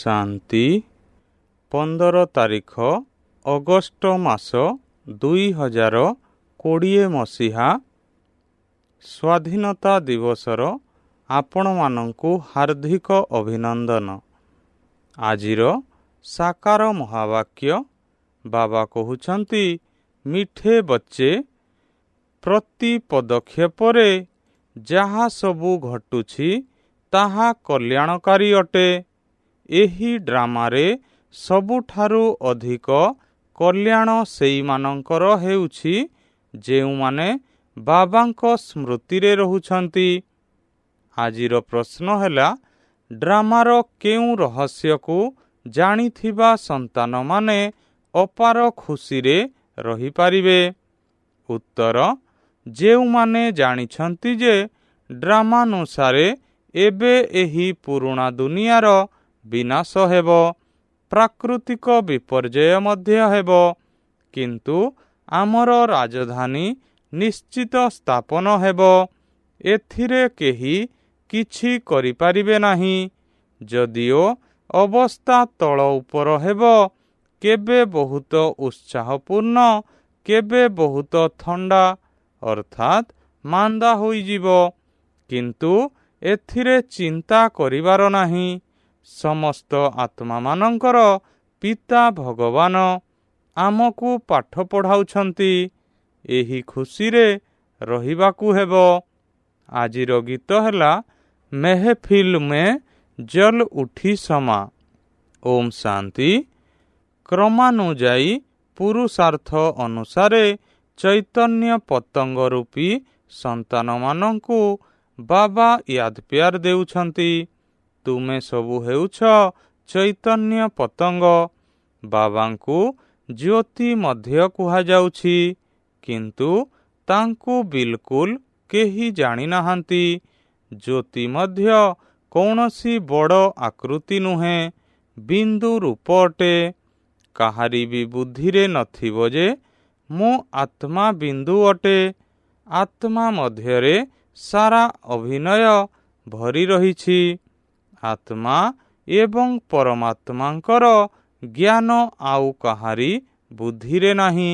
ଶାନ୍ତି 15 ତାରିଖ ଅଗଷ୍ଟ ମାସ 2020 ମସିହା। ସ୍ୱାଧୀନତା ଦିବସର ଆପଣମାନଙ୍କୁ ହାର୍ଦ୍ଦିକ ଅଭିନନ୍ଦନ। ଆଜିର ସାକାର ମହାବାକ୍ୟ ବାବା କହୁଛନ୍ତି, ମିଠେ ବଚ୍ଚେ, ପ୍ରତି ପଦକ୍ଷେପରେ ଯାହା ସବୁ ଘଟୁଛି ତାହା କଲ୍ୟାଣକାରୀ ଅଟେ। ଏହି ଡ୍ରାମାରେ ସବୁଠାରୁ ଅଧିକ କଲ୍ୟାଣ ସେଇମାନଙ୍କର ହେଉଛି ଯେଉଁମାନେ ବାବାଙ୍କ ସ୍ମୃତିରେ ରହୁଛନ୍ତି। ଆଜିର ପ୍ରଶ୍ନ ହେଲା, ଡ୍ରାମାର କେଉଁ ରହସ୍ୟକୁ ଜାଣିଥିବା ସନ୍ତାନମାନେ ଅପାର ଖୁସିରେ ରହିପାରିବେ? ଉତ୍ତର, ଯେଉଁମାନେ ଜାଣିଛନ୍ତି ଯେ ଡ୍ରାମାନୁସାରେ ଏବେ ଏହି ପୁରୁଣା ଦୁନିଆର ବିନାଶ ହେବ, ପ୍ରାକୃତିକ ବିପର୍ଯ୍ୟୟ ମଧ୍ୟ ହେବ, କିନ୍ତୁ ଆମର ରାଜଧାନୀ ନିଶ୍ଚିତ ସ୍ଥାପନ ହେବ। ଏଥିରେ କେହି କିଛି କରିପାରିବେ ନାହିଁ। ଯଦିଓ ଅବସ୍ଥା ତଳ ଉପର ହେବ, କେବେ ବହୁତ ଉତ୍ସାହପୂର୍ଣ୍ଣ, କେବେ ବହୁତ ଥଣ୍ଡା ଅର୍ଥାତ୍ ମାନ୍ଦା ହୋଇଯିବ, କିନ୍ତୁ ଏଥିରେ ଚିନ୍ତା କରିବାର ନାହିଁ। ସମସ୍ତ ଆତ୍ମାମାନଙ୍କର ପିତା ଭଗବାନ ଆମକୁ ପାଠ ପଢ଼ାଉଛନ୍ତି। ଏହି ଖୁସିରେ ରହିବାକୁ ହେବ। ଆଜିର ଗୀତ ହେଲା ମେହଫିଲ ମେ ଜଲ ଉଠି ସମା। ଓମ୍ ଶାନ୍ତି। କ୍ରମାନୁଯାୟୀ ପୁରୁଷାର୍ଥ ଅନୁସାରେ ଚୈତନ୍ୟ ପତଙ୍ଗ ରୂପୀ ସନ୍ତାନମାନଙ୍କୁ ବାବା ୟାଦ ପ୍ୟାର ଦେଉଛନ୍ତି। ତୁମେ ସବୁ ହେଉଛ ଚୈତନ୍ୟ ପତଙ୍ଗ। ବାବାଙ୍କୁ ଜ୍ୟୋତି ମଧ୍ୟ କୁହାଯାଉଛି, କିନ୍ତୁ ତାଙ୍କୁ ବିଲକୁଲ କେହି ଜାଣିନାହାନ୍ତି। ଜ୍ୟୋତି ମଧ୍ୟ କୌଣସି ବଡ଼ ଆକୃତି ନୁହେଁ, ବିନ୍ଦୁ ରୂପ ଅଟେ। କାହାରି ବି ବୁଦ୍ଧିରେ ନଥିବ ଯେ ମୁଁ ଆତ୍ମା ବିନ୍ଦୁ ଅଟେ। ଆତ୍ମା ମଧ୍ୟରେ ସାରା ଅଭିନୟ ଭରି ରହିଛି। ଆତ୍ମା ଏବଂ ପରମାତ୍ମାଙ୍କର ଜ୍ଞାନ ଆଉ କାହାରି ବୁଦ୍ଧିରେ ନାହିଁ।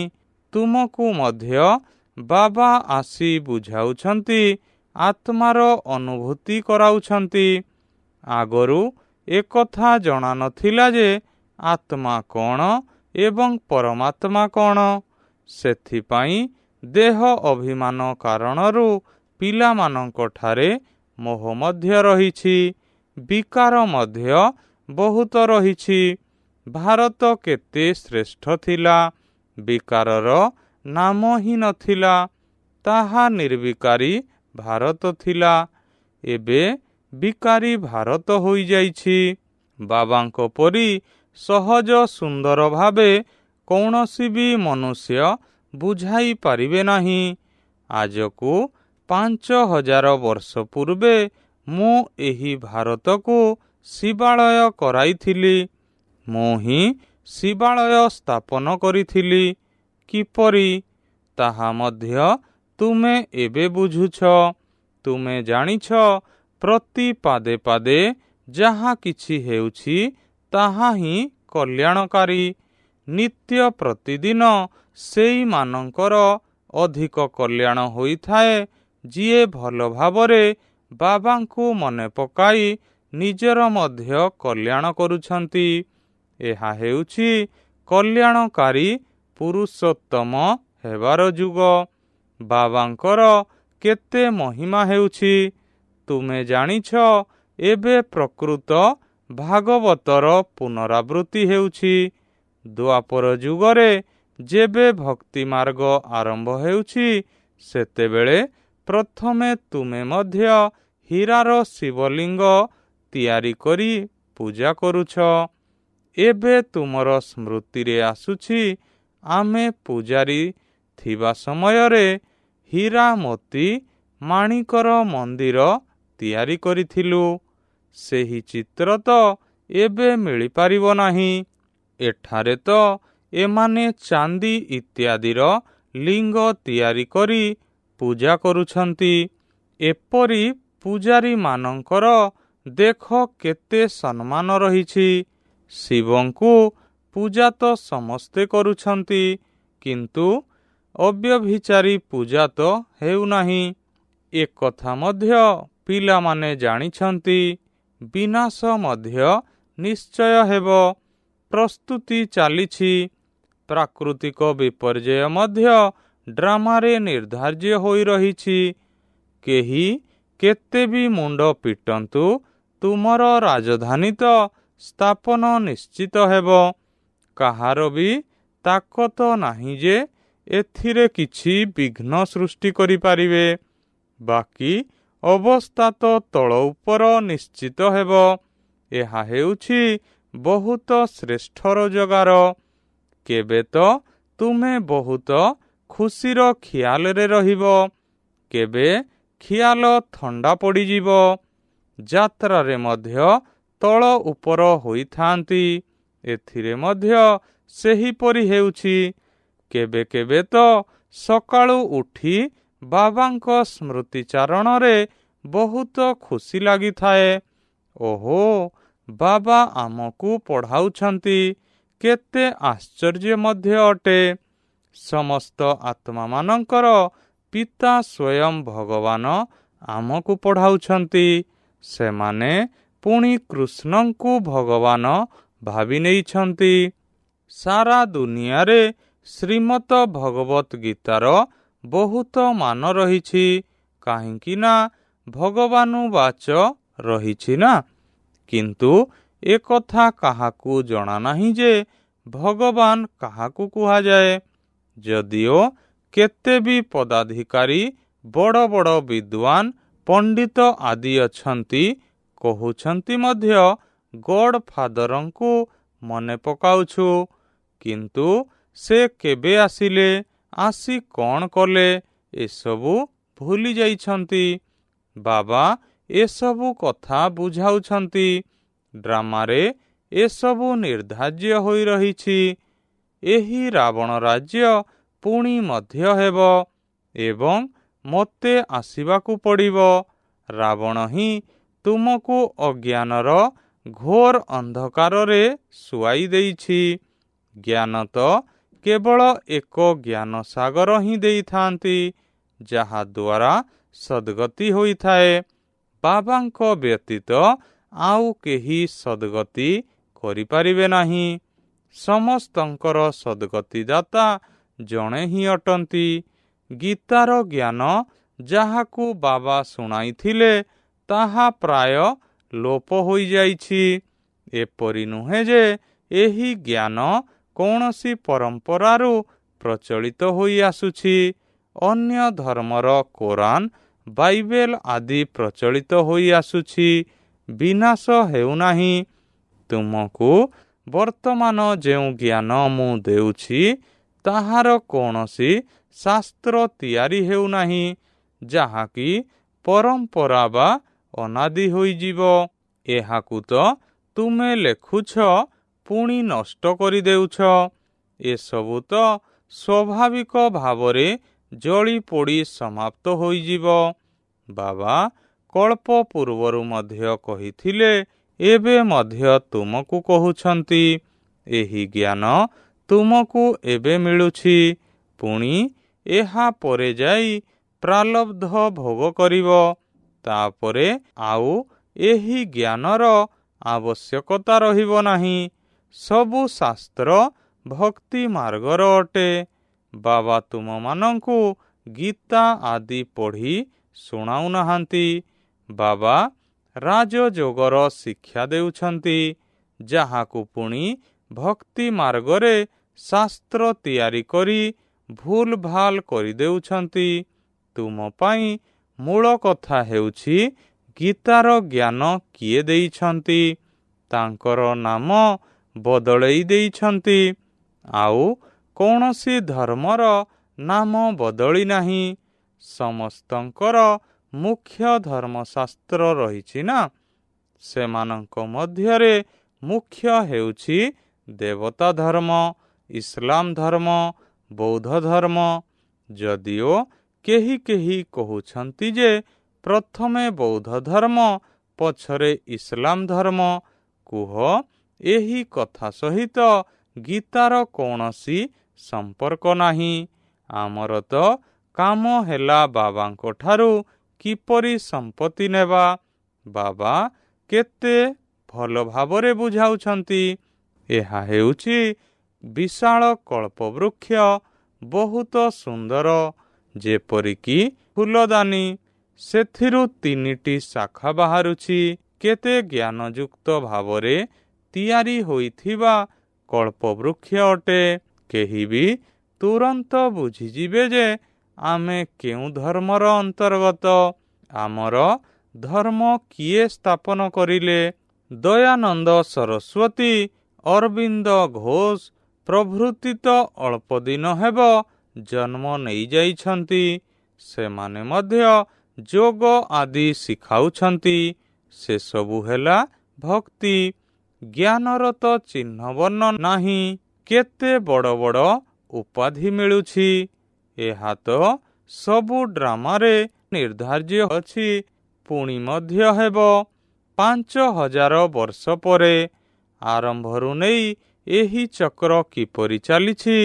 ତୁମକୁ ମଧ୍ୟ ବାବା ଆସି ବୁଝାଉଛନ୍ତି, ଆତ୍ମାର ଅନୁଭୂତି କରାଉଛନ୍ତି। ଆଗରୁ ଏକଥା ଜଣା ନଥିଲା ଯେ ଆତ୍ମା କ'ଣ ଏବଂ ପରମାତ୍ମା କ'ଣ। ସେଥିପାଇଁ ଦେହ ଅଭିମାନ କାରଣରୁ ପିଲାମାନଙ୍କଠାରେ ମୋହ ମଧ୍ୟ ରହିଛି, ବିକାର ମଧ୍ୟ ବହୁତ ରହିଛି। ଭାରତ କେତେ ଶ୍ରେଷ୍ଠ ଥିଲା, ବିକାରର ନାମ ହିଁ ନଥିଲା। ତାହା ନିର୍ବିକାରୀ ଭାରତ ଥିଲା। ଏବେ ବିକାରୀ ଭାରତ ହୋଇଯାଇଛି। ବାବାଙ୍କ ପରି ସହଜ ସୁନ୍ଦର ଭାବେ କୌଣସି ବି ମନୁଷ୍ୟ ବୁଝାଇ ପାରିବେ ନାହିଁ। ଆଜକୁ 5000 ବର୍ଷ ପୂର୍ବେ ମୁଁ ଏହି ଭାରତକୁ ଶିବାଳୟ କରାଇଥିଲି। ମୁଁ ହିଁ ଶିବାଳୟ ସ୍ଥାପନ କରିଥିଲି। କିପରି, ତାହା ମଧ୍ୟ ତୁମେ ଏବେ ବୁଝୁଛ। ତୁମେ ଜାଣିଛ, ପ୍ରତି ପାଦେ ପାଦେ ଯାହା କିଛି ହେଉଛି ତାହା ହିଁ କଲ୍ୟାଣକାରୀ। ନିତ୍ୟ ପ୍ରତିଦିନ ସେଇମାନଙ୍କର ଅଧିକ କଲ୍ୟାଣ ହୋଇଥାଏ, ଯିଏ ଭଲ ଭାବରେ ବାବାଙ୍କୁ ମନେ ପକାଇ ନିଜର ମଧ୍ୟ କଲ୍ୟାଣ କରୁଛନ୍ତି। ଏହା ହେଉଛି କଲ୍ୟାଣକାରୀ ପୁରୁଷୋତ୍ତମ ହେବାର ଯୁଗ। ବାବାଙ୍କର କେତେ ମହିମା ହେଉଛି, ତୁମେ ଜାଣିଛ। ଏବେ ପ୍ରକୃତ ଭାଗବତର ପୁନରାବୃତ୍ତି ହେଉଛି। ଦ୍ୱାପର ଯୁଗରେ ଯେବେ ଭକ୍ତି ମାର୍ଗ ଆରମ୍ଭ ହେଉଛି, ସେତେବେଳେ ପ୍ରଥମେ ତୁମେ ମଧ୍ୟ ହୀରାର ଶିବଲିଙ୍ଗ ତିଆରି କରି ପୂଜା କରୁଛ। ଏବେ ତୁମର ସ୍ମୃତିରେ ଆସୁଛି, ଆମେ ପୂଜାରୀ ଥିବା ସମୟରେ ହୀରା ମୋତି ମାଣିକର ମନ୍ଦିର ତିଆରି କରିଥିଲୁ। ସେହି ଚିତ୍ର ତ ଏବେ ମିଳିପାରିବ ନାହିଁ। ଏଠାରେ ତ ଏମାନେ ଚାନ୍ଦି ଇତ୍ୟାଦିର ଲିଙ୍ଗ ତିଆରି କରି ପୂଜା କରୁଛନ୍ତି। ଏପରି ପୂଜାରୀମାନଙ୍କର ଦେଖ କେତେ ସମ୍ମାନ ରହିଛି। ଶିବଙ୍କୁ ପୂଜା ତ ସମସ୍ତେ କରୁଛନ୍ତି, କିନ୍ତୁ ଅବ୍ୟଭିଚାରୀ ପୂଜା ତ ହେଉନାହିଁ। ଏକଥା ମଧ୍ୟ ପିଲାମାନେ ଜାଣିଛନ୍ତି। ବିନାଶ ମଧ୍ୟ ନିଶ୍ଚୟ ହେବ। ପ୍ରସ୍ତୁତି ଚାଲିଛି। ପ୍ରାକୃତିକ ବିପର୍ଯ୍ୟୟ ମଧ୍ୟ ଡ୍ରାମାରେ ନିର୍ଦ୍ଧାର୍ଯ୍ୟ ହୋଇ ରହିଛି। କେହି କେତେ ବି ମୁଣ୍ଡ ପିଟନ୍ତୁ, ତୁମର ରାଜଧାନୀ ତ ସ୍ଥାପନ ନିଶ୍ଚିତ ହେବ। କାହାର ବି ତାକତ ନାହିଁ ଯେ ଏଥିରେ କିଛି ବିଘ୍ନ ସୃଷ୍ଟି କରିପାରିବେ। ବାକି ଅବସ୍ଥା ତ ତଳ ଉପର ନିଶ୍ଚିତ ହେବ। ଏହା ହେଉଛି ବହୁତ ଶ୍ରେଷ୍ଠ ରୋଜଗାର। କେବେ ତ ତୁମେ ବହୁତ ଖୁସିର ଖିଆଲରେ ରହିବ, କେବେ ଖିଆଲ ଥଣ୍ଡା ପଡ଼ିଯିବ। ଯାତ୍ରାରେ ମଧ୍ୟ ତଳ ଉପର ହୋଇଥାନ୍ତି। ଏଥିରେ ମଧ୍ୟ ସେହିପରି ହେଉଛି। କେବେ କେବେ ତ ସକାଳୁ ଉଠି ବାବାଙ୍କ ସ୍ମୃତିଚାରଣରେ ବହୁତ ଖୁସି ଲାଗିଥାଏ। ଓହୋ, ବାବା ଆମକୁ ପଢ଼ାଉଛନ୍ତି, କେତେ ଆଶ୍ଚର୍ଯ୍ୟ ମଧ୍ୟ ଅଟେ। ସମସ୍ତ ଆତ୍ମାମାନଙ୍କର ପିତା ସ୍ୱୟଂ ଭଗବାନ ଆମକୁ ପଢ଼ାଉଛନ୍ତି। ସେମାନେ ପୁଣି କୃଷ୍ଣଙ୍କୁ ଭଗବାନ ଭାବି ନେଇଛନ୍ତି। ସାରା ଦୁନିଆରେ ଶ୍ରୀମତ ଭଗବତ ଗୀତାର ବହୁତ ମାନ ରହିଛି। କାହିଁକି ନା ଭଗବାନୁବାଚ ରହିଛି ନା। କିନ୍ତୁ ଏକଥା କାହାକୁ ଜଣା ନାହିଁ ଯେ ଭଗବାନ କାହାକୁ କୁହାଯାଏ। ଯଦିଓ କେତେ ବି ପଦାଧିକାରୀ, ବଡ଼ ବଡ଼ ବିଦ୍ୱାନ, ପଣ୍ଡିତ ଆଦି ଅଛନ୍ତି, କହୁଛନ୍ତି ମଧ୍ୟ ଗଡ୍ ଫାଦରଙ୍କୁ ମନେ ପକାଉଛୁ, କିନ୍ତୁ ସେ କେବେ ଆସିଲେ, ଆସି କ'ଣ କଲେ, ଏସବୁ ଭୁଲି ଯାଇଛନ୍ତି। ବାବା ଏସବୁ କଥା ବୁଝାଉଛନ୍ତି। ଡ୍ରାମାରେ ଏସବୁ ନିର୍ଦ୍ଧାର୍ଯ୍ୟ ହୋଇ ରହିଛି। ଏହି ରାବଣ ରାଜ୍ୟ ପୁଣି ମଧ୍ୟ ହେବ ଏବଂ ମୋତେ ଆସିବାକୁ ପଡ଼ିବ। ରାବଣ ହିଁ ତୁମକୁ ଅଜ୍ଞାନର ଘୋର ଅନ୍ଧକାରରେ ଶୁଆଇ ଦେଇଛି। ଜ୍ଞାନ ତ କେବଳ ଏକ ଜ୍ଞାନ ସାଗର ହିଁ ଦେଇଥାନ୍ତି, ଯାହାଦ୍ୱାରା ସଦ୍ଗତି ହୋଇଥାଏ। ବାବାଙ୍କ ବ୍ୟତୀତ ଆଉ କେହି ସଦ୍ଗତି କରିପାରିବେ ନାହିଁ। ସମସ୍ତଙ୍କର ସଦ୍ଗତିଦାତା ଜଣେ ହିଁ ଅଟନ୍ତି। ଗୀତାର ଜ୍ଞାନ ଯାହାକୁ ବାବା ଶୁଣାଇଥିଲେ, ତାହା ପ୍ରାୟ ଲୋପ ହୋଇଯାଇଛି। ଏପରି ନୁହେଁ ଯେ ଏହି ଜ୍ଞାନ କୌଣସି ପରମ୍ପରାରୁ ପ୍ରଚଳିତ ହୋଇ ଆସୁଛି। ଅନ୍ୟ ଧର୍ମର କୋରାନ, ବାଇବେଲ ଆଦି ପ୍ରଚଳିତ ହୋଇ ଆସୁଛି, ବିନାଶ ହେଉନାହିଁ। ତୁମକୁ ବର୍ତ୍ତମାନ ଯେଉଁ ଜ୍ଞାନ ମୁଁ ଦେଉଛି, ତାହାର କୌଣସି ଶାସ୍ତ୍ର ତିଆରି ହେଉନାହିଁ, ଯାହାକି ପରମ୍ପରା ବା ଅନାଦି ହୋଇଯିବ। ଏହାକୁ ତ ତୁମେ ଲେଖୁଛ, ପୁଣି ନଷ୍ଟ କରିଦେଉଛ। ଏସବୁ ତ ସ୍ୱାଭାବିକ ଭାବରେ ଜଳି ପୋଡ଼ି ସମାପ୍ତ ହୋଇଯିବ। ବାବା କଳ୍ପ ପୂର୍ବରୁ ମଧ୍ୟ କହିଥିଲେ, ଏବେ ମଧ୍ୟ ତୁମକୁ କହୁଛନ୍ତି। ଏହି ଜ୍ଞାନ ତୁମକୁ ଏବେ ମିଳୁଛି, ପୁଣି ଏହା ପରେ ଯାଇ ପ୍ରାରବ୍ଧ ଭୋଗ କରିବ। ତାପରେ ଆଉ ଏହି ଜ୍ଞାନର ଆବଶ୍ୟକତା ରହିବ ନାହିଁ। ସବୁ ଶାସ୍ତ୍ର ଭକ୍ତି ମାର୍ଗର ଅଟେ। ବାବା ତୁମମାନଙ୍କୁ ଗୀତା ଆଦି ପଢ଼ି ଶୁଣାଉନାହାନ୍ତି। ବାବା ରାଜଯୋଗର ଶିକ୍ଷା ଦେଉଛନ୍ତି, ଯାହାକୁ ପୁଣି ଭକ୍ତି ମାର୍ଗରେ ଶାସ୍ତ୍ର ତିଆରି କରି ଭୁଲ ଭାଲ କରିଦେଉଛନ୍ତି। ତୁମ ପାଇଁ ମୂଳ କଥା ହେଉଛି, ଗୀତାର ଜ୍ଞାନ କିଏ ଦେଇଛନ୍ତି? ତାଙ୍କର ନାମ ବଦଳେଇ ଦେଇଛନ୍ତି। ଆଉ କୌଣସି ଧର୍ମର ନାମ ବଦଳି ନାହିଁ। ସମସ୍ତଙ୍କର ମୁଖ୍ୟ ଧର୍ମଶାସ୍ତ୍ର ରହିଛି ନା। ସେମାନଙ୍କ ମଧ୍ୟରେ ମୁଖ୍ୟ ହେଉଛି ଦେବତା ଧର୍ମ, ଇସଲାମ ଧର୍ମ, ବୌଦ୍ଧ ଧର୍ମ। ଯଦିଓ କେହି କେହି କହୁଛନ୍ତି ଯେ ପ୍ରଥମେ ବୌଦ୍ଧ ଧର୍ମ, ପଛରେ ଇସଲାମ ଧର୍ମ। କୁହ, ଏହି କଥା ସହିତ ଗୀତାର କୌଣସି ସମ୍ପର୍କ ନାହିଁ। ଆମର ତ କାମ ହେଲା ବାବାଙ୍କ ଠାରୁ କିପରି ସମ୍ପତ୍ତି ନେବା। ବାବା କେତେ ଭଲ ଭାବରେ ବୁଝାଉଛନ୍ତି। ଏହା ହେଉଛି ବିଶାଳ କଳ୍ପବୃକ୍ଷ, ବହୁତ ସୁନ୍ଦର, ଯେପରିକି ଫୁଲଦାନୀ। ସେଥିରୁ 3ଟି ଶାଖା ବାହାରୁଛି। କେତେ ଜ୍ଞାନଯୁକ୍ତ ଭାବରେ ତିଆରି ହୋଇଥିବା କଳ୍ପବୃକ୍ଷ ଅଟେ। କେହି ବି ତୁରନ୍ତ ବୁଝିଯିବେ ଯେ ଆମେ କେଉଁ ଧର୍ମର ଅନ୍ତର୍ଗତ। ଆମର ଧର୍ମ କିଏ ସ୍ଥାପନ କରିଲେ? ଦୟାନନ୍ଦ ସରସ୍ୱତୀ, ଅରବିନ୍ଦ ଘୋଷ ପ୍ରଭୃତି ତ ଅଳ୍ପ ଦିନ ହେବ ଜନ୍ମ ନେଇଯାଇଛନ୍ତି। ସେମାନେ ମଧ୍ୟ ଯୋଗ ଆଦି ଶିଖାଉଛନ୍ତି। ସେସବୁ ହେଲା ଭକ୍ତି। ଜ୍ଞାନର ତ ଚିହ୍ନ ବର୍ଣ୍ଣ ନାହିଁ। କେତେ ବଡ଼ ବଡ଼ ଉପାଧି ମିଳୁଛି। ଏହା ତ ସବୁ ଡ୍ରାମାରେ ନିର୍ଦ୍ଧାର୍ଯ୍ୟ ଅଛି। ପୁଣି ମଧ୍ୟ ହେବ 5000 ବର୍ଷ ପରେ। ଆରମ୍ଭରୁ ନେଇ ଏହି ଚକ୍ର କିପରି ଚାଲିଛି,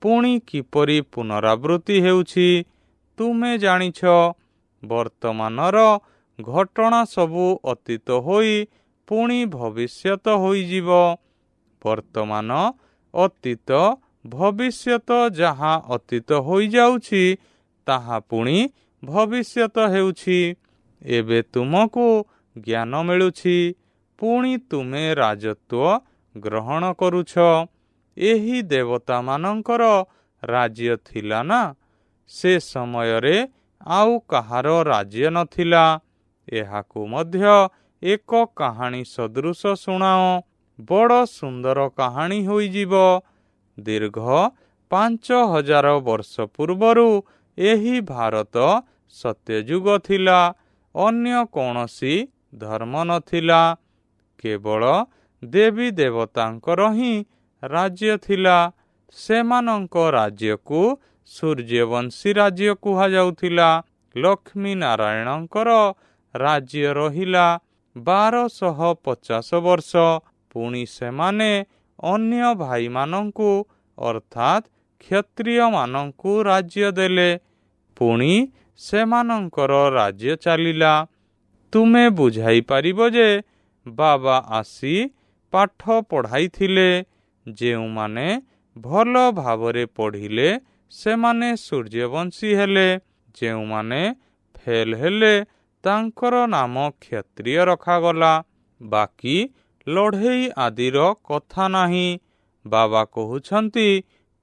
ପୁଣି କିପରି ପୁନରାବୃତ୍ତି ହେଉଛି, ତୁମେ ଜାଣିଛ। ବର୍ତ୍ତମାନର ଘଟଣା ସବୁ ଅତୀତ ହୋଇ ପୁଣି ଭବିଷ୍ୟତ ହୋଇଯିବ। ବର୍ତ୍ତମାନ ଅତୀତ, ଭବିଷ୍ୟତ, ଯାହା ଅତୀତ ହୋଇଯାଉଛି ତାହା ପୁଣି ଭବିଷ୍ୟତ ହେଉଛି। ଏବେ ତୁମକୁ ଜ୍ଞାନ ମିଳୁଛି, ପୁଣି ତୁମେ ରାଜତ୍ୱ ଗ୍ରହଣ କରୁଛ। ଏହି ଦେବତାମାନଙ୍କର ରାଜ୍ୟ ଥିଲା ନା? ସେ ସମୟରେ ଆଉ କାହାର ରାଜ୍ୟ ନଥିଲା। ଏହାକୁ ମଧ୍ୟ ଏକ କାହାଣୀ ସଦୃଶ ଶୁଣାଅ। ବଡ଼ ସୁନ୍ଦର କାହାଣୀ ହୋଇଯିବ। ଦୀର୍ଘ 5000 ବର୍ଷ ପୂର୍ବରୁ ଏହି ଭାରତ ସତ୍ୟଯୁଗ ଥିଲା। ଅନ୍ୟ କୌଣସି ଧର୍ମ ନଥିଲା। କେବଳ ଦେବୀ ଦେବତାଙ୍କର ହିଁ ରାଜ୍ୟ ଥିଲା। ସେମାନଙ୍କ ରାଜ୍ୟକୁ ସୂର୍ଯ୍ୟବଂଶୀ ରାଜ୍ୟ କୁହାଯାଉଥିଲା। ଲକ୍ଷ୍ମୀ ନାରାୟଣଙ୍କର ରାଜ୍ୟ ରହିଲା 1250 ବର୍ଷ। ପୁଣି ସେମାନେ ଅନ୍ୟ ଭାଇମାନଙ୍କୁ ଅର୍ଥାତ୍ କ୍ଷତ୍ରିୟମାନଙ୍କୁ ରାଜ୍ୟ ଦେଲେ। ପୁଣି ସେମାନଙ୍କର ରାଜ୍ୟ ଚାଲିଲା। ତୁମେ ବୁଝାଇ ପାରିବ ଯେ ବାବା ଆସି ପାଠ ପଢ଼ାଇଥିଲେ। ଯେଉଁମାନେ ଭଲ ଭାବରେ ପଢ଼ିଲେ ସେମାନେ ସୂର୍ଯ୍ୟବଂଶୀ ହେଲେ। ଯେଉଁମାନେ ଫେଲ୍ ହେଲେ ତାଙ୍କର ନାମ କ୍ଷତ୍ରିୟ ରଖାଗଲା। ବାକି ଲଢ଼େଇ ଆଦିର କଥା ନାହିଁ। ବାବା କହୁଛନ୍ତି,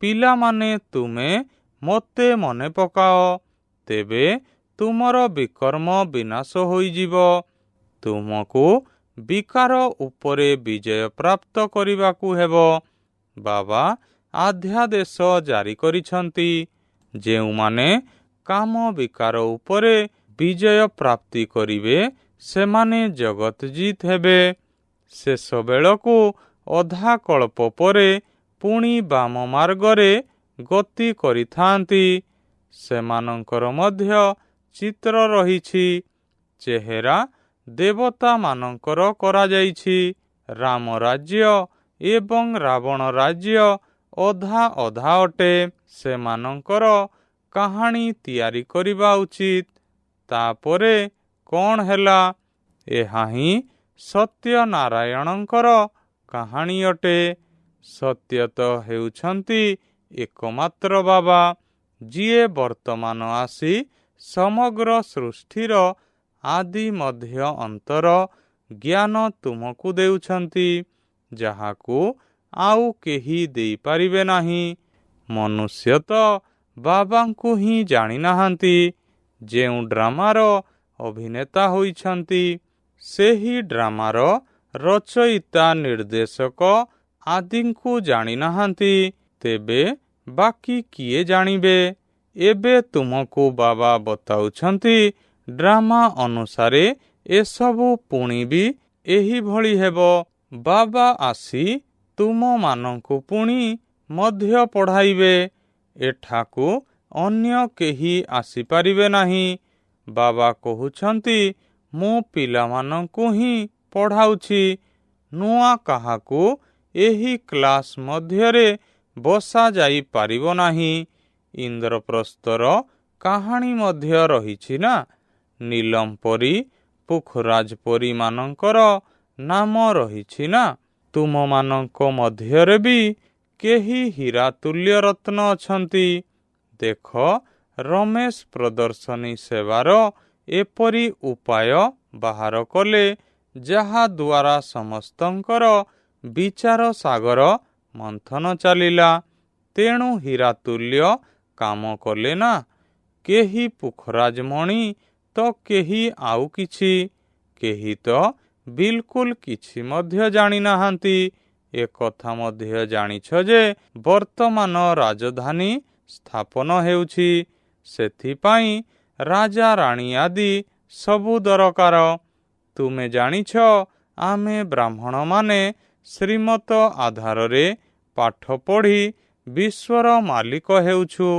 ପିଲାମାନେ, ତୁମେ ମୋତେ ମନେ ପକାଅ, ତେବେ ତୁମର ବିକର୍ମ ବିନାଶ ହୋଇଯିବ। ତୁମକୁ ବିକାର ଉପରେ ବିଜୟ ପ୍ରାପ୍ତ କରିବାକୁ ହେବ। ବାବା ଆଧ୍ୟାଦେଶ ଜାରି କରିଛନ୍ତି। ଯେଉଁମାନେ କାମ ବିକାର ଉପରେ ବିଜୟ ପ୍ରାପ୍ତି କରିବେ ସେମାନେ ଜଗତଜିତ୍ ହେବେ। ଶେଷ ବେଳକୁ ଅଧା କଳ୍ପ ପରେ ପୁଣି ବାମ ମାର୍ଗରେ ଗତି କରିଥାନ୍ତି। ସେମାନଙ୍କର ମଧ୍ୟ ଚିତ୍ର ରହିଛି। ଚେହେରା ଦେବତାମାନଙ୍କର କରାଯାଇଛି। ରାମ ରାଜ୍ୟ ଏବଂ ରାବଣ ରାଜ୍ୟ ଅଧା ଅଧା ଅଟେ। ସେମାନଙ୍କର କାହାଣୀ ତିଆରି କରିବା ଉଚିତ। ତାପରେ କ'ଣ ହେଲା? ଏହା ହିଁ ସତ୍ୟନାରାୟଣଙ୍କର କାହାଣୀ ଅଟେ। ସତ୍ୟ ତ ହେଉଛନ୍ତି ଏକମାତ୍ର ବାବା, ଯିଏ ବର୍ତ୍ତମାନ ଆସି ସମଗ୍ର ସୃଷ୍ଟିର ଆଦି ମଧ୍ୟ ଅନ୍ତର ଜ୍ଞାନ ତୁମକୁ ଦେଉଛନ୍ତି, ଯାହାକୁ ଆଉ କେହି ଦେଇପାରିବେ ନାହିଁ। ମନୁଷ୍ୟ ତ ବାବାଙ୍କୁ ହିଁ ଜାଣିନାହାନ୍ତି। ଯେଉଁ ଡ୍ରାମାର ଅଭିନେତା ହୋଇଛନ୍ତି, ସେହି ଡ୍ରାମାର ରଚୟିତା, ନିର୍ଦ୍ଦେଶକ ଆଦିଙ୍କୁ ଜାଣିନାହାନ୍ତି। ତେବେ ବାକି କିଏ ଜାଣିବେ? ଏବେ ତୁମକୁ ବାବା ବତାଉଛନ୍ତି ଡ୍ରାମା ଅନୁସାରେ ଏସବୁ ପୁଣି ବି ଏହିଭଳି ହେବ। ବାବା ଆସି ତୁମମାନଙ୍କୁ ପୁଣି ମଧ୍ୟ ପଢ଼ାଇବେ। ଏଠାକୁ ଅନ୍ୟ କେହି ଆସିପାରିବେ ନାହିଁ। ବାବା କହୁଛନ୍ତି, ମୁଁ ପିଲାମାନଙ୍କୁ ହିଁ ପଢ଼ାଉଛି, ନୂଆ କାହାକୁ ଏହି କ୍ଲାସ୍ ମଧ୍ୟରେ ବସା ଯାଇପାରିବ ନାହିଁ। ଇନ୍ଦ୍ରପ୍ରସ୍ଥର କାହାଣୀ ମଧ୍ୟ ରହିଛି ନା। ନୀଲମ ପରି ପୁଖରାଜ ପରୀମାନଙ୍କର ନାମ ରହିଛି ନା। ତୁମମାନଙ୍କ ମଧ୍ୟରେ ବି କେହି ହୀରା ତୁଲ୍ୟ ରତ୍ନ ଅଛନ୍ତି। ଦେଖ, ରମେଶ ପ୍ରଦର୍ଶନୀ ସେବାର ଏପରି ଉପାୟ ବାହାର କଲେ ଯାହା ଦ୍ୱାରା ସମସ୍ତଙ୍କର ବିଚାର ସାଗର ମନ୍ଥନ ଚାଲିଲା। ତେଣୁ ହୀରା ତୁଲ୍ୟ କାମ କଲେ ନା। କେହି ପୁଖରାଜମଣି ତ କେହି ଆଉ କିଛି। କେହି ତ ବିଲକୁଲ କିଛି ମଧ୍ୟ ଜାଣିନାହାନ୍ତି। ଏକଥା ମଧ୍ୟ ଜାଣିଛ ଯେ ବର୍ତ୍ତମାନ ରାଜଧାନୀ ସ୍ଥାପନ ହେଉଛି। ସେଥିପାଇଁ ରାଜା ରାଣୀ ଆଦି ସବୁ ଦରକାର। ତୁମେ ଜାଣିଛ, ଆମେ ବ୍ରାହ୍ମଣମାନେ ଶ୍ରୀମତ ଆଧାରରେ ପାଠ ପଢ଼ି ବିଶ୍ୱର ମାଲିକ ହେଉଛୁ।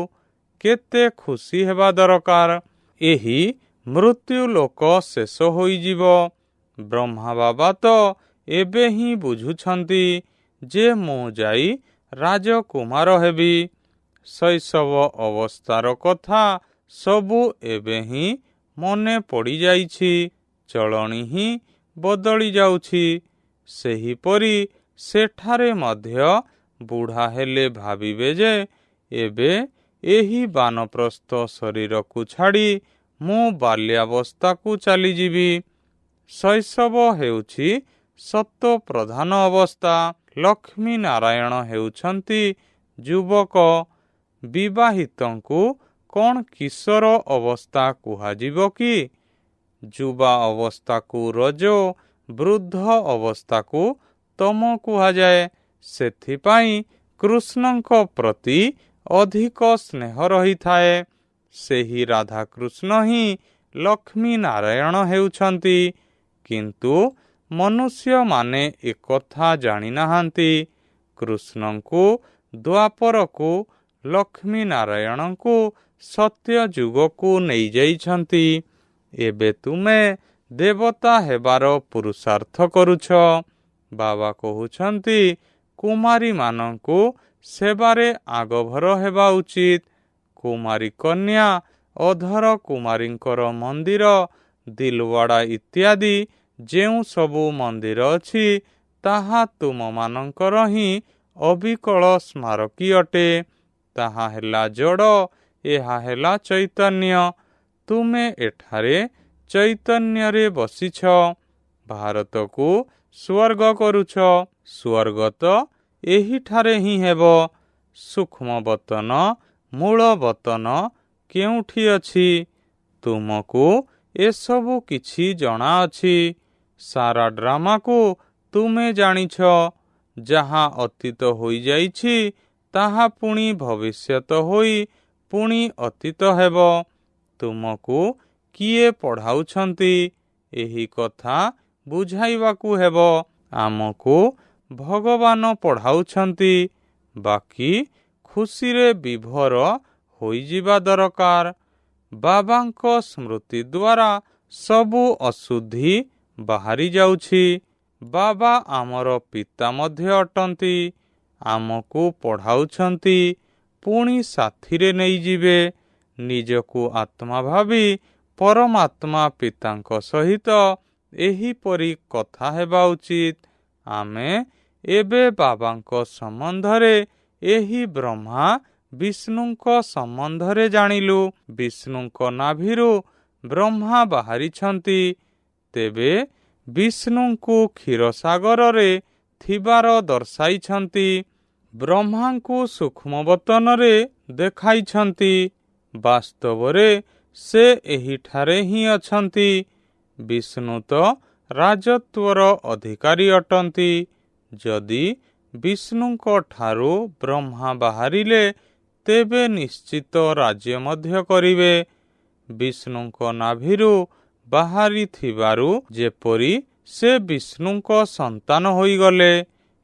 କେତେ ଖୁସି ହେବା ଦରକାର। ଏହି ମୃତ୍ୟୁଲୋକ ଶେଷ ହୋଇଯିବ। ବ୍ରହ୍ମା ବାବା ତ ଏବେ ହିଁ ବୁଝୁଛନ୍ତି ଯେ ମୁଁ ଯାଇ ରାଜକୁମାର ହେବି। ଶୈଶବ ଅବସ୍ଥାର କଥା ସବୁ ଏବେ ହିଁ ମନେ ପଡ଼ିଯାଇଛି। ଚଳଣି ହିଁ ବଦଳି ଯାଉଛି। ସେହିପରି ସେଠାରେ ମଧ୍ୟ ବୁଢ଼ା ହେଲେ ଭାବିବେ ଯେ ଏବେ ଏହି ବାନପ୍ରସ୍ଥ ଶରୀରକୁ ଛାଡ଼ି ମୁଁ ବାଲ୍ୟାବସ୍ଥାକୁ ଚାଲିଯିବି। ଶୈଶବ ହେଉଛି ସତ୍ତ୍ୱ ପ୍ରଧାନ ଅବସ୍ଥା। ଲକ୍ଷ୍ମୀ ନାରାୟଣ ହେଉଛନ୍ତି ଯୁବକ। ବିବାହିତଙ୍କୁ କ'ଣ କିଶୋର ଅବସ୍ଥା କୁହାଯିବ କି? ଯୁବା ଅବସ୍ଥାକୁ ରଜ, ବୃଦ୍ଧ ଅବସ୍ଥାକୁ ତମ କୁହାଯାଏ। ସେଥିପାଇଁ କୃଷ୍ଣଙ୍କ ପ୍ରତି ଅଧିକ ସ୍ନେହ ରହିଥାଏ। ସେହି ରାଧାକୃଷ୍ଣ ହିଁ ଲକ୍ଷ୍ମୀ ନାରାୟଣ ହେଉଛନ୍ତି। କିନ୍ତୁ ମନୁଷ୍ୟମାନେ ଏକଥା ଜାଣିନାହାନ୍ତି। କୃଷ୍ଣଙ୍କୁ ଦ୍ୱାପରକୁ, ଲକ୍ଷ୍ମୀ ନାରାୟଣଙ୍କୁ ସତ୍ୟ ଯୁଗକୁ ନେଇଯାଇଛନ୍ତି। ଏବେ ତୁମେ ଦେବତା ହେବାର ପୁରୁଷାର୍ଥ କରୁଛ। ବାବା କହୁଛନ୍ତି କୁମାରୀମାନଙ୍କୁ ସେବାରେ ଆଗଭର ହେବା ଉଚିତ। କୁମାରୀ କନ୍ୟା, ଅଧର କୁମାରୀଙ୍କର ମନ୍ଦିର, ଦିଲୱାଡ଼ା ଇତ୍ୟାଦି ଯେଉଁ ସବୁ ମନ୍ଦିର ଅଛି ତାହା ତୁମମାନଙ୍କର ହିଁ ଅବିକଳ ସ୍ମାରକୀ ଅଟେ। ତାହା ହେଲା ଜଡ଼, ଏହା ହେଲା ଚୈତନ୍ୟ। ତୁମେ ଏଠାରେ ଚୈତନ୍ୟରେ ବସିଛ। ଭାରତକୁ ସ୍ୱର୍ଗ କରୁଛ। ସ୍ୱର୍ଗ ତ ଏହିଠାରେ ହିଁ ହେବ। ସୂକ୍ଷ୍ମ ବତନ, ମୂଳ ବତନ କେଉଁଠି ଅଛି? ତୁମକୁ ଏସବୁ କିଛି ଜଣାଅଛି। ସାରା ଡ୍ରାମାକୁ ତୁମେ ଜାଣିଛ। ଯାହା ଅତୀତ ହୋଇଯାଇଛି ତାହା ପୁଣି ଭବିଷ୍ୟତ ହୋଇ ପୁଣି ଅତୀତ ହେବ। ତୁମକୁ କିଏ ପଢ଼ାଉଛନ୍ତି? ଏହି କଥା ବୁଝାଇବାକୁ ହେବ। ଆମକୁ ଭଗବାନ ପଢ଼ାଉଛନ୍ତି। ବାକି ଖୁସିରେ ବିଭୋର ହୋଇଯିବା ଦରକାର। ବାବାଙ୍କ ସ୍ମୃତି ଦ୍ୱାରା ସବୁ ଅଶୁଦ୍ଧି ବାହାରି ଯାଉଛି। ବାବା ଆମର ପିତା ମଧ୍ୟ ଅଟନ୍ତି। ଆମକୁ ପଢ଼ାଉଛନ୍ତି, ପୁଣି ସାଥିରେ ନେଇଯିବେ। ନିଜକୁ ଆତ୍ମା ଭାବି ପରମାତ୍ମା ପିତାଙ୍କ ସହିତ ଏହିପରି କଥା ହେବା ଉଚିତ। ଆମେ ଏବେ ବାବାଙ୍କ ସମ୍ବନ୍ଧରେ ଏହି ବ୍ରହ୍ମା ବିଷ୍ଣୁଙ୍କ ସମ୍ବନ୍ଧରେ ଜାଣିଲୁ। ବିଷ୍ଣୁଙ୍କ ନାଭିରୁ ବ୍ରହ୍ମା ବାହାରିଛନ୍ତି। ତେବେ ବିଷ୍ଣୁଙ୍କୁ କ୍ଷୀରସାଗରରେ ଥିବାର ଦର୍ଶାଇଛନ୍ତି। ବ୍ରହ୍ମାଙ୍କୁ ସୂକ୍ଷ୍ମବତନରେ ଦେଖାଇଛନ୍ତି। ବାସ୍ତବରେ ସେ ଏହିଠାରେ ହିଁ ଅଛନ୍ତି। ବିଷ୍ଣୁ ତ ରାଜତ୍ୱର ଅଧିକାରୀ ଅଟନ୍ତି। ଯଦି ବିଷ୍ଣୁଙ୍କ ଠାରୁ ବ୍ରହ୍ମା ବାହାରିଲେ ତେବେ ନିଶ୍ଚିତ ରାଜ୍ୟ ମଧ୍ୟ କରିବେ। ବିଷ୍ଣୁଙ୍କ ନାଭିରୁ ବାହାରିଥିବାରୁ ଯେପରି ସେ ବିଷ୍ଣୁଙ୍କ ସନ୍ତାନ ହୋଇଗଲେ।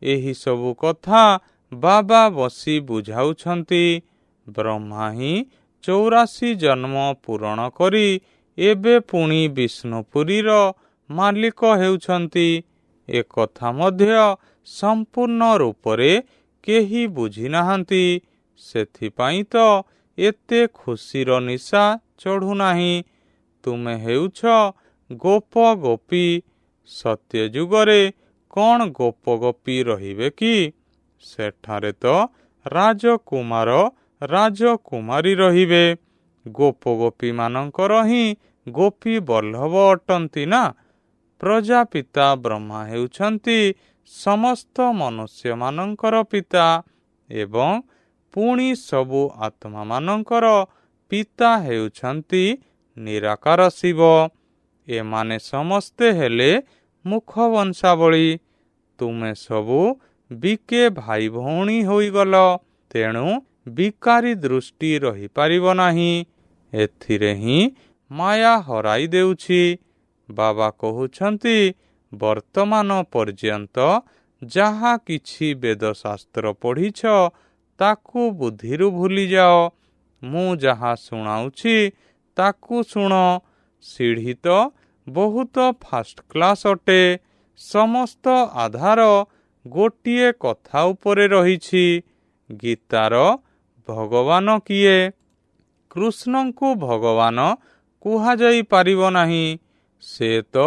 ଏହିସବୁ କଥା ବାବା ବସି ବୁଝାଉଛନ୍ତି। ବ୍ରହ୍ମା ହିଁ 84 ଜନ୍ମ ପୂରଣ କରି ଏବେ ପୁଣି ବିଷ୍ଣୁପୁରୀର ମାଲିକ ହେଉଛନ୍ତି। ଏକଥା ମଧ୍ୟ ସମ୍ପୂର୍ଣ୍ଣ ରୂପରେ କେହି ବୁଝି ନାହାନ୍ତି। ସେଥିପାଇଁ ତ ଏତେ ଖୁସିର ନିଶା ଚଢ଼ୁନାହିଁ। ତୁମେ ହେଉଛ ଗୋପ ଗୋପୀ। ସତ୍ୟ ଯୁଗରେ କ'ଣ ଗୋପ ଗୋପୀ ରହିବେ କି? ସେଠାରେ ତ ରାଜକୁମାର ରାଜକୁମାରୀ ରହିବେ। ଗୋପ ଗୋପୀମାନଙ୍କର ହିଁ ଗୋପୀ ବଲ୍ଲଭ ଅଟନ୍ତି ନା। ପ୍ରଜାପିତା ବ୍ରହ୍ମା ହେଉଛନ୍ତି ସମସ୍ତ ମନୁଷ୍ୟମାନଙ୍କର ପିତା ଏବଂ ପୁଣି ସବୁ ଆତ୍ମାମାନଙ୍କର ପିତା ହେଉଛନ୍ତି ନିରାକାର ଶିବ। ଏମାନେ ସମସ୍ତେ ହେଲେ ମୁଖ ବଂଶାବଳୀ। ତୁମେ ସବୁ ବିକେ ଭାଇ ଭଉଣୀ ହୋଇଗଲ। ତେଣୁ ବିକାରୀ ଦୃଷ୍ଟି ରହିପାରିବ ନାହିଁ। ଏଥିରେ ହିଁ ମାୟା ହରାଇ ଦେଉଛି। ବାବା କହୁଛନ୍ତି, ବର୍ତ୍ତମାନ ପର୍ଯ୍ୟନ୍ତ ଯାହା କିଛି ବେଦଶାସ୍ତ୍ର ପଢ଼ିଛ ତାକୁ ବୁଦ୍ଧିରୁ ଭୁଲିଯାଅ। ମୁଁ ଯାହା ଶୁଣାଉଛି ତାକୁ ଶୁଣ। ସିଢ଼ି ତ ବହୁତ ଫାଷ୍ଟ କ୍ଲାସ୍ ଅଟେ। ସମସ୍ତ ଆଧାର ଗୋଟିଏ କଥା ଉପରେ ରହିଛି। ଗୀତାର ଭଗବାନ କିଏ? କୃଷ୍ଣଙ୍କୁ ଭଗବାନ କୁହାଯାଇପାରିବ ନାହିଁ। ସେ ତ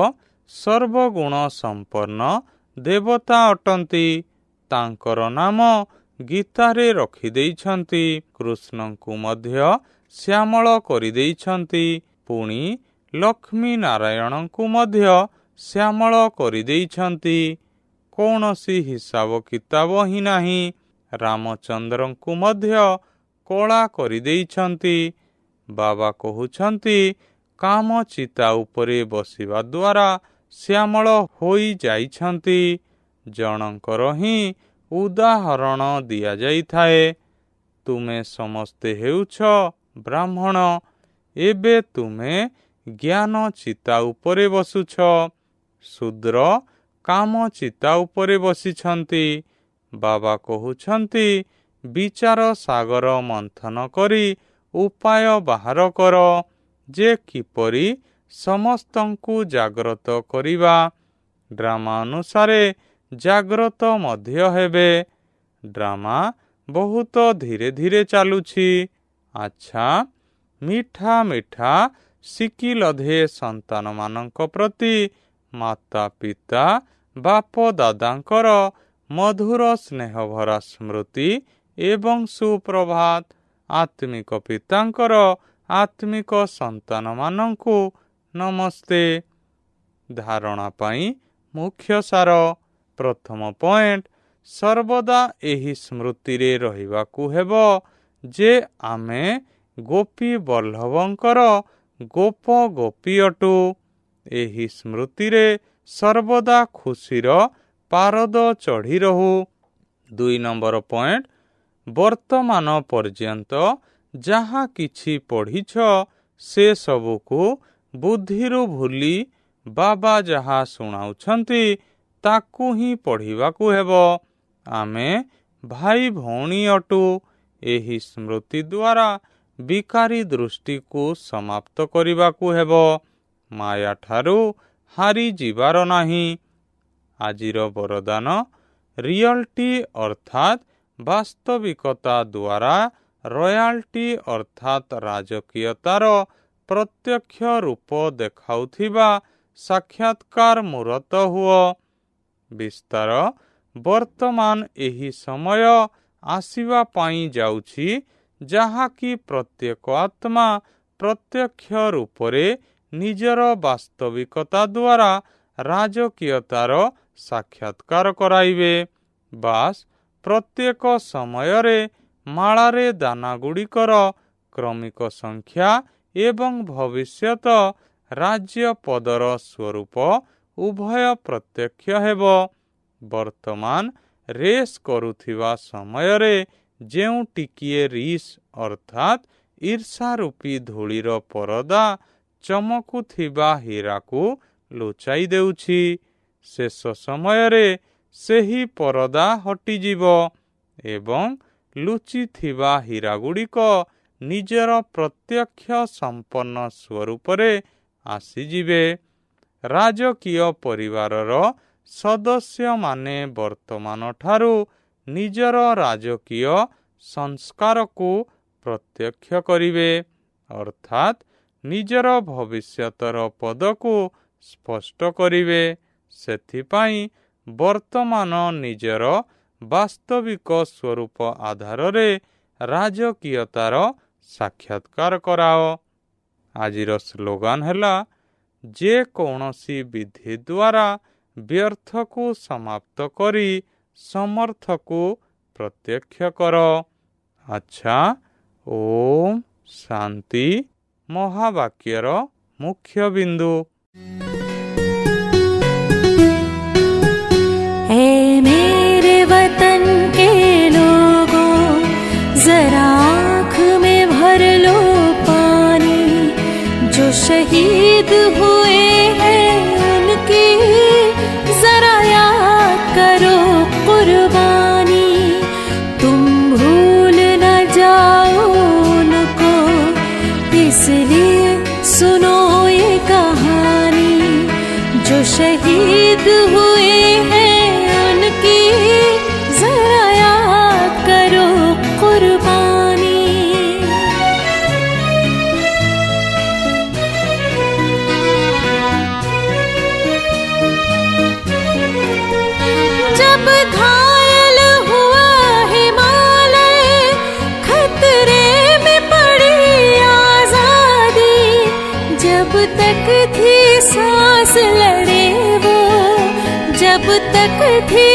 ସର୍ବଗୁଣ ସମ୍ପନ୍ନ ଦେବତା ଅଟନ୍ତି। ତାଙ୍କର ନାମ ଗୀତାରେ ରଖିଦେଇଛନ୍ତି। କୃଷ୍ଣଙ୍କୁ ମଧ୍ୟ ଶ୍ୟାମଳ କରିଦେଇଛନ୍ତି। ପୁଣି ଲକ୍ଷ୍ମୀ ନାରାୟଣଙ୍କୁ ମଧ୍ୟ ଶ୍ୟାମଳ କରିଦେଇଛନ୍ତି। କୌଣସି ହିସାବ କିତାବ ହିଁ ନାହିଁ। ରାମଚନ୍ଦ୍ରଙ୍କୁ ମଧ୍ୟ କଳା କରିଦେଇଛନ୍ତି। ବାବା କହୁଛନ୍ତି, କାମ ଚିତା ଉପରେ ବସିବା ଦ୍ୱାରା ଶ୍ୟାମଳ ହୋଇଯାଇଛନ୍ତି। ଜଣଙ୍କର ହିଁ ଉଦାହରଣ ଦିଆଯାଇଥାଏ। ତୁମେ ସମସ୍ତେ ହେଉଛ ବ୍ରାହ୍ମଣ। ଏବେ ତୁମେ ଜ୍ଞାନ ଚିତା ଉପରେ ବସୁଛ। ଶୂଦ୍ର କାମ ଚିତା ଉପରେ ବସିଛନ୍ତି। ବାବା କହୁଛନ୍ତି, ବିଚାର ସାଗର ମନ୍ଥନ କରି ଉପାୟ ବାହାର କର ଯେ କିପରି ସମସ୍ତଙ୍କୁ ଜାଗ୍ରତ କରିବା। ଡ୍ରାମା ଅନୁସାରେ ଜାଗ୍ରତ ମଧ୍ୟ ହେବେ। ଡ୍ରାମା ବହୁତ ଧୀରେ ଧୀରେ ଚାଲୁଛି। ଆଚ୍ଛା, ମିଠା ମିଠା ଶିକିଲଧେ ସନ୍ତାନମାନଙ୍କ ପ୍ରତି ମାତା ପିତା ବାପ ଦାଦାଙ୍କର ମଧୁର ସ୍ନେହଭରା ସ୍ମୃତି ଏବଂ ସୁପ୍ରଭାତ। ଆତ୍ମିକ ପିତାଙ୍କର ଆତ୍ମିକ ସନ୍ତାନମାନଙ୍କୁ ନମସ୍ତେ। ଧାରଣା ପାଇଁ ମୁଖ୍ୟ ସାର। ପ୍ରଥମ ପଏଣ୍ଟ, ସର୍ବଦା ଏହି ସ୍ମୃତିରେ ରହିବାକୁ ହେବ ଯେ ଆମେ ଗୋପୀ ବଲ୍ଲଭଙ୍କର ଗୋପ ଗୋପୀ ଅଟୁ। ଏହି ସ୍ମୃତିରେ ସର୍ବଦା ଖୁସିର ପାରଦ ଚଢ଼ି ରହୁ। 2 ନମ୍ବର ପଏଣ୍ଟ, ବର୍ତ୍ତମାନ ପର୍ଯ୍ୟନ୍ତ ଯାହା କିଛି ପଢ଼ିଛ ସେ ସବୁକୁ ବୁଦ୍ଧିରୁ ଭୁଲି ବାବା ଯାହା ଶୁଣାଉଛନ୍ତି ତାକୁ ହିଁ ପଢ଼ିବାକୁ ହେବ। ଆମେ ଭାଇ ଭଉଣୀ ଅଟୁ। ଏହି ସ୍ମୃତି ଦ୍ୱାରା ବିକାରୀ ଦୃଷ୍ଟିକୁ ସମାପ୍ତ କରିବାକୁ ହେବ। ମାୟାଠାରୁ ହାରିଯିବାର ନାହିଁ। ଆଜିର ବରଦାନ, ରିଅଲ୍ଟି ଅର୍ଥାତ୍ ବାସ୍ତବିକତା ଦ୍ୱାରା ରୟାଲ୍ଟି ଅର୍ଥାତ୍ ରାଜକୀୟତାର ପ୍ରତ୍ୟକ୍ଷ ରୂପ ଦେଖାଉଥିବା ସାକ୍ଷାତକାର ମୂରତ ହୁଅ। ବିସ୍ତାର, ବର୍ତ୍ତମାନ ଏହି ସମୟ ଆସିବା ପାଇଁ ଯାଉଛି ଯାହାକି ପ୍ରତ୍ୟେକ ଆତ୍ମା ପ୍ରତ୍ୟକ୍ଷ ରୂପରେ ନିଜର ବାସ୍ତବିକତା ଦ୍ୱାରା ରାଜକୀୟତାର ସାକ୍ଷାତକାର କରାଇବେ। ବାସ୍ ପ୍ରତ୍ୟେକ ସମୟରେ ମାଳାରେ ଦାନାଗୁଡ଼ିକର କ୍ରମିକ ସଂଖ୍ୟା ଏବଂ ଭବିଷ୍ୟତ ରାଜ୍ୟପଦର ସ୍ୱରୂପ ଉଭୟ ପ୍ରତ୍ୟକ୍ଷ ହେବ। ବର୍ତ୍ତମାନ ରେସ୍ କରୁଥିବା ସମୟରେ ଯେଉଁ ଟିକିଏ ରିସ୍ ଅର୍ଥାତ୍ ଈର୍ଷାରୂପୀ ଧୂଳିର ପରଦା ଚମକୁଥିବା ହୀରାକୁ ଲୁଚାଇ ଦେଉଛି, ଶେଷ ସମୟରେ ସେହି ପରଦା ହଟିଯିବ ଏବଂ ଲୁଚିଥିବା ହୀରାଗୁଡ଼ିକ ନିଜର ପ୍ରତ୍ୟକ୍ଷ ସମ୍ପନ୍ନ ସ୍ୱରୂପରେ ଆସିଯିବେ। ରାଜକୀୟ ପରିବାରର ସଦସ୍ୟମାନେ ବର୍ତ୍ତମାନ ଠାରୁ ନିଜର ରାଜକୀୟ ସଂସ୍କାରକୁ ପ୍ରତ୍ୟକ୍ଷ କରିବେ, ଅର୍ଥାତ୍ ନିଜର ଭବିଷ୍ୟତର ପଦକୁ ସ୍ପଷ୍ଟ କରିବେ। ସେଥିପାଇଁ ବର୍ତ୍ତମାନ ନିଜର ବାସ୍ତବିକ ସ୍ୱରୂପ ଆଧାରରେ ରାଜକୀୟତାର ସାକ୍ଷାତକାର କରାଅ। ଆଜିର ସ୍ଲୋଗାନ ହେଲା, ଯେକୌଣସି ବିଧି ଦ୍ୱାରା ବ୍ୟର୍ଥକୁ ସମାପ୍ତ କରି ସମର୍ଥକୁ ପ୍ରତ୍ୟକ୍ଷ କର। ଆଚ୍ଛା, ଓମ୍ ଶାନ୍ତି ମହାବାକ୍ୟର ମୁଖ୍ୟ ବିନ୍ଦୁ। मेरे वतन के लोगों, जरा आँख में भर लो पानी। जो शहीद हुए हैं उनकी जरा याद करो कुर्बानी। तुम भूल न जाओ उनको, इसलिए सुनो ये कहानी। जो शहीद हुए हैं उनकी जरा याद करो कुर्बानी। जब घायल हुआ हिमालय, खतरे में पड़ी आजादी। जब तक थी सांस लड़े वो, जब तक थी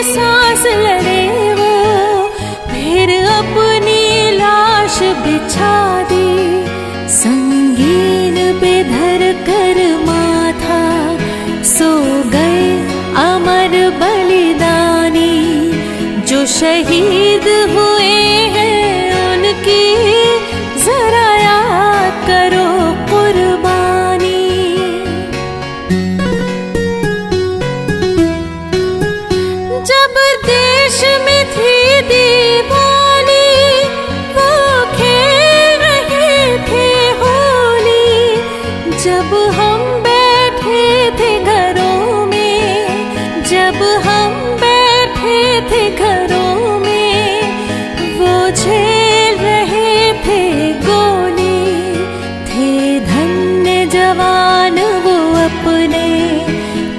सांस लड़े वो, फिर अपनी लाश बिछा दी। संगीन पे धर कर माथा सो गए अमर बलिदानी। जो शहीद हुए हैं उनकी जरा याद करो कुर्बानी। जब देश में थी दीवानी, वो खेल रहे थे होली। जब हम बैठे थे घरों में, जब हम बैठे थे घरों में, वो झेल रहे थे गोली। थे धन्य जवान वो अपने,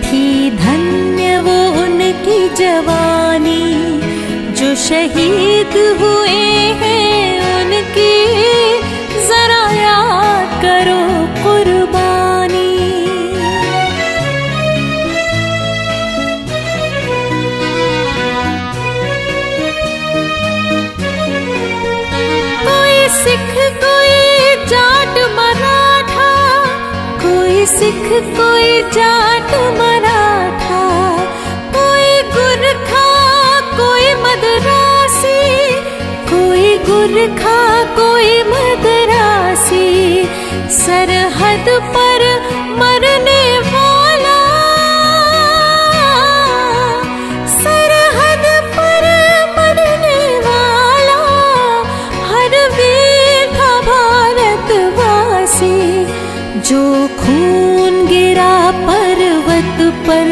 थी धन्य वो उनकी जवानी। जो शहीद हुए हैं उनकी जरा याद करो कुर्बानी। कोई सिख कोई जाट मराठा, कोई सिख कोई जाट मराठा। कोई गुरखा कोई मदरासी, कोई गुरखा कोई मदरासी। सरहद पर मरने वाला, सरहद पर मरने वाला, हर वीर था भारतवासी। जो खून गिरा पर्वत पर,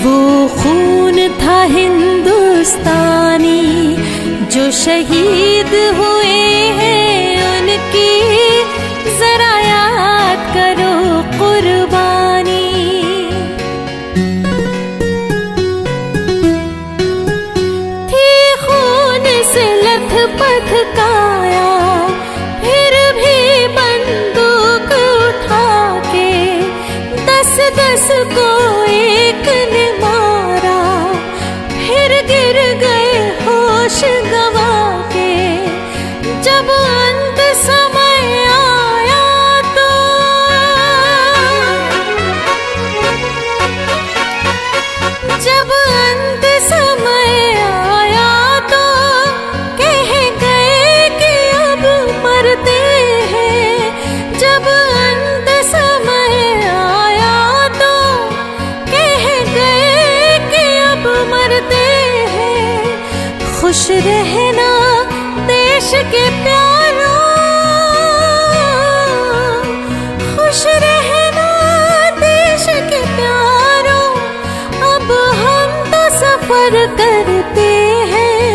वो खून था हिंदुस्तानी। जो शहीद हुए हैं उनकी जरा याद करो कुर्बानी। थी खून से लथपथ काया, फिर भी बंदूक उठा के 10-10 को एक ने मारा। फिर गिर गए होश गवा के। जब अंत समय आया तो, जब अंत समय आया तो कह गए कि अब मरते हैं। जब अंत समय आया तो कह गए कि अब मरते हैं। खुश रहना देश के प्यारों, खुश रहना देश के प्यारों। अब सफर करते हैं,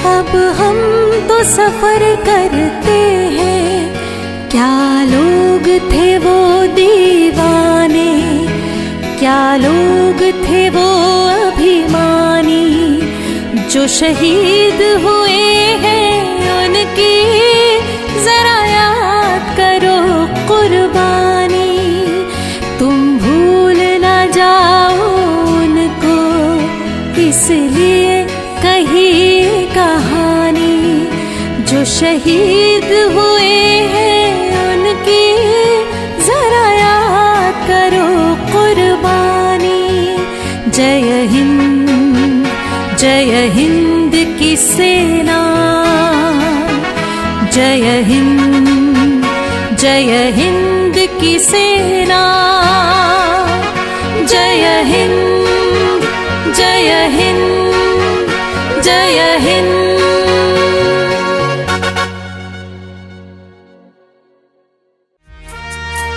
अब हम तो सफर करते हैं। क्या लोग थे वो दीवाने, क्या लोग थे वो अभिमानी, जो शहीद हुए हैं उनकी जरा याद करो कुर्बानी। तुम भूल ना जाओ उनको, इसलिए कही कहानी, जो शहीद हुए हैं उनकी जरा याद करो कुर्बानी। जय हिंद, जय हिंद की सेना, जय हिंद, जय हिंद की सेना, जय हिंद, जय हिंद, जय हिंद।